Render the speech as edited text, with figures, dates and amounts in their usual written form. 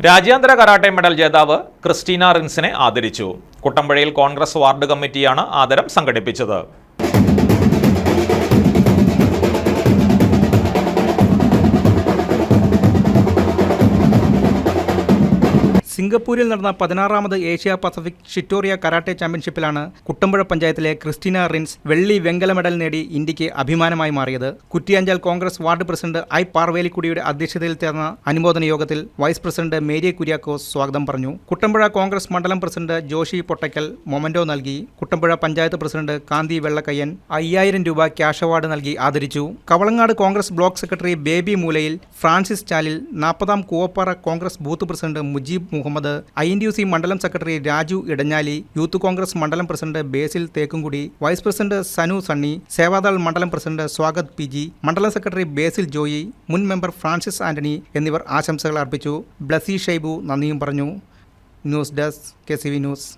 രാജ്യാന്തര karate medal ജേതാവ് ക്രിസ്റ്റീന റിൻസിനെ ആദരിച്ചു. കുട്ടമ്പുഴയിൽ കോൺഗ്രസ് വാർഡ് കമ്മിറ്റിയാണ് ആദരം സംഘടിപ്പിച്ചത്. സിംഗപ്പൂരിൽ നടന്ന 16ാമത് ഏഷ്യ പസഫിക് ഷിറ്റോറിയ കരാട്ടെ ചാമ്പ്യൻഷിപ്പിലാണ് കുട്ടമ്പുഴ പഞ്ചായത്തിലെ ക്രിസ്റ്റീന റിൻസ് വെള്ളി വെങ്കല മെഡൽ നേടി ഇന്ത്യക്ക് അഭിമാനമായി മാറിയത്. കുറ്റിയാഞ്ചാൽ കോൺഗ്രസ് വാർഡ് പ്രസിഡന്റ് ഐ പാർവേലിക്കുടിയുടെ അധ്യക്ഷതയിൽ ചേർന്ന അനുമോദന യോഗത്തിൽ വൈസ് പ്രസിഡന്റ് മേരി കുര്യാക്കോസ് സ്വാഗതം പറഞ്ഞു. കുട്ടമ്പുഴ കോൺഗ്രസ് മണ്ഡലം പ്രസിഡന്റ് ജോഷി പൊട്ടയ്ക്കൽ മൊമന്റോ നൽകി. കുട്ടമ്പുഴ പഞ്ചായത്ത് പ്രസിഡന്റ് കാന്തി വെള്ളക്കയ്യൻ 5000 രൂപ ക്യാഷ് അവാർഡ് നൽകി ആദരിച്ചു. കവളങ്ങാട് കോൺഗ്രസ് ബ്ലോക്ക് സെക്രട്ടറി ബേബി മൂലയിൽ, ഫ്രാൻസിസ് ചാലിൽ, 40ാം Koovappara Congress booth president Mujeeb Muhammad, INTUC മണ്ഡലം സെക്രട്ടറി രാജു ഇടഞ്ഞാലി, യൂത്ത് കോൺഗ്രസ് മണ്ഡലം president Basil Thekkumkudi, vice president Sanu Sunny, Sevadal മണ്ഡലം പ്രസിഡന്റ് സ്വാഗത് PG, മണ്ഡലം സെക്രട്ടറി ബേസിൽ ജോയി, മുൻ മെമ്പർ ഫ്രാൻസിസ് ആന്റണി എന്നിവർ ആശംസകൾ അർപ്പിച്ചു. ബ്ലസി ഷൈബു നന്ദിയും പറഞ്ഞു. News desk KCV news.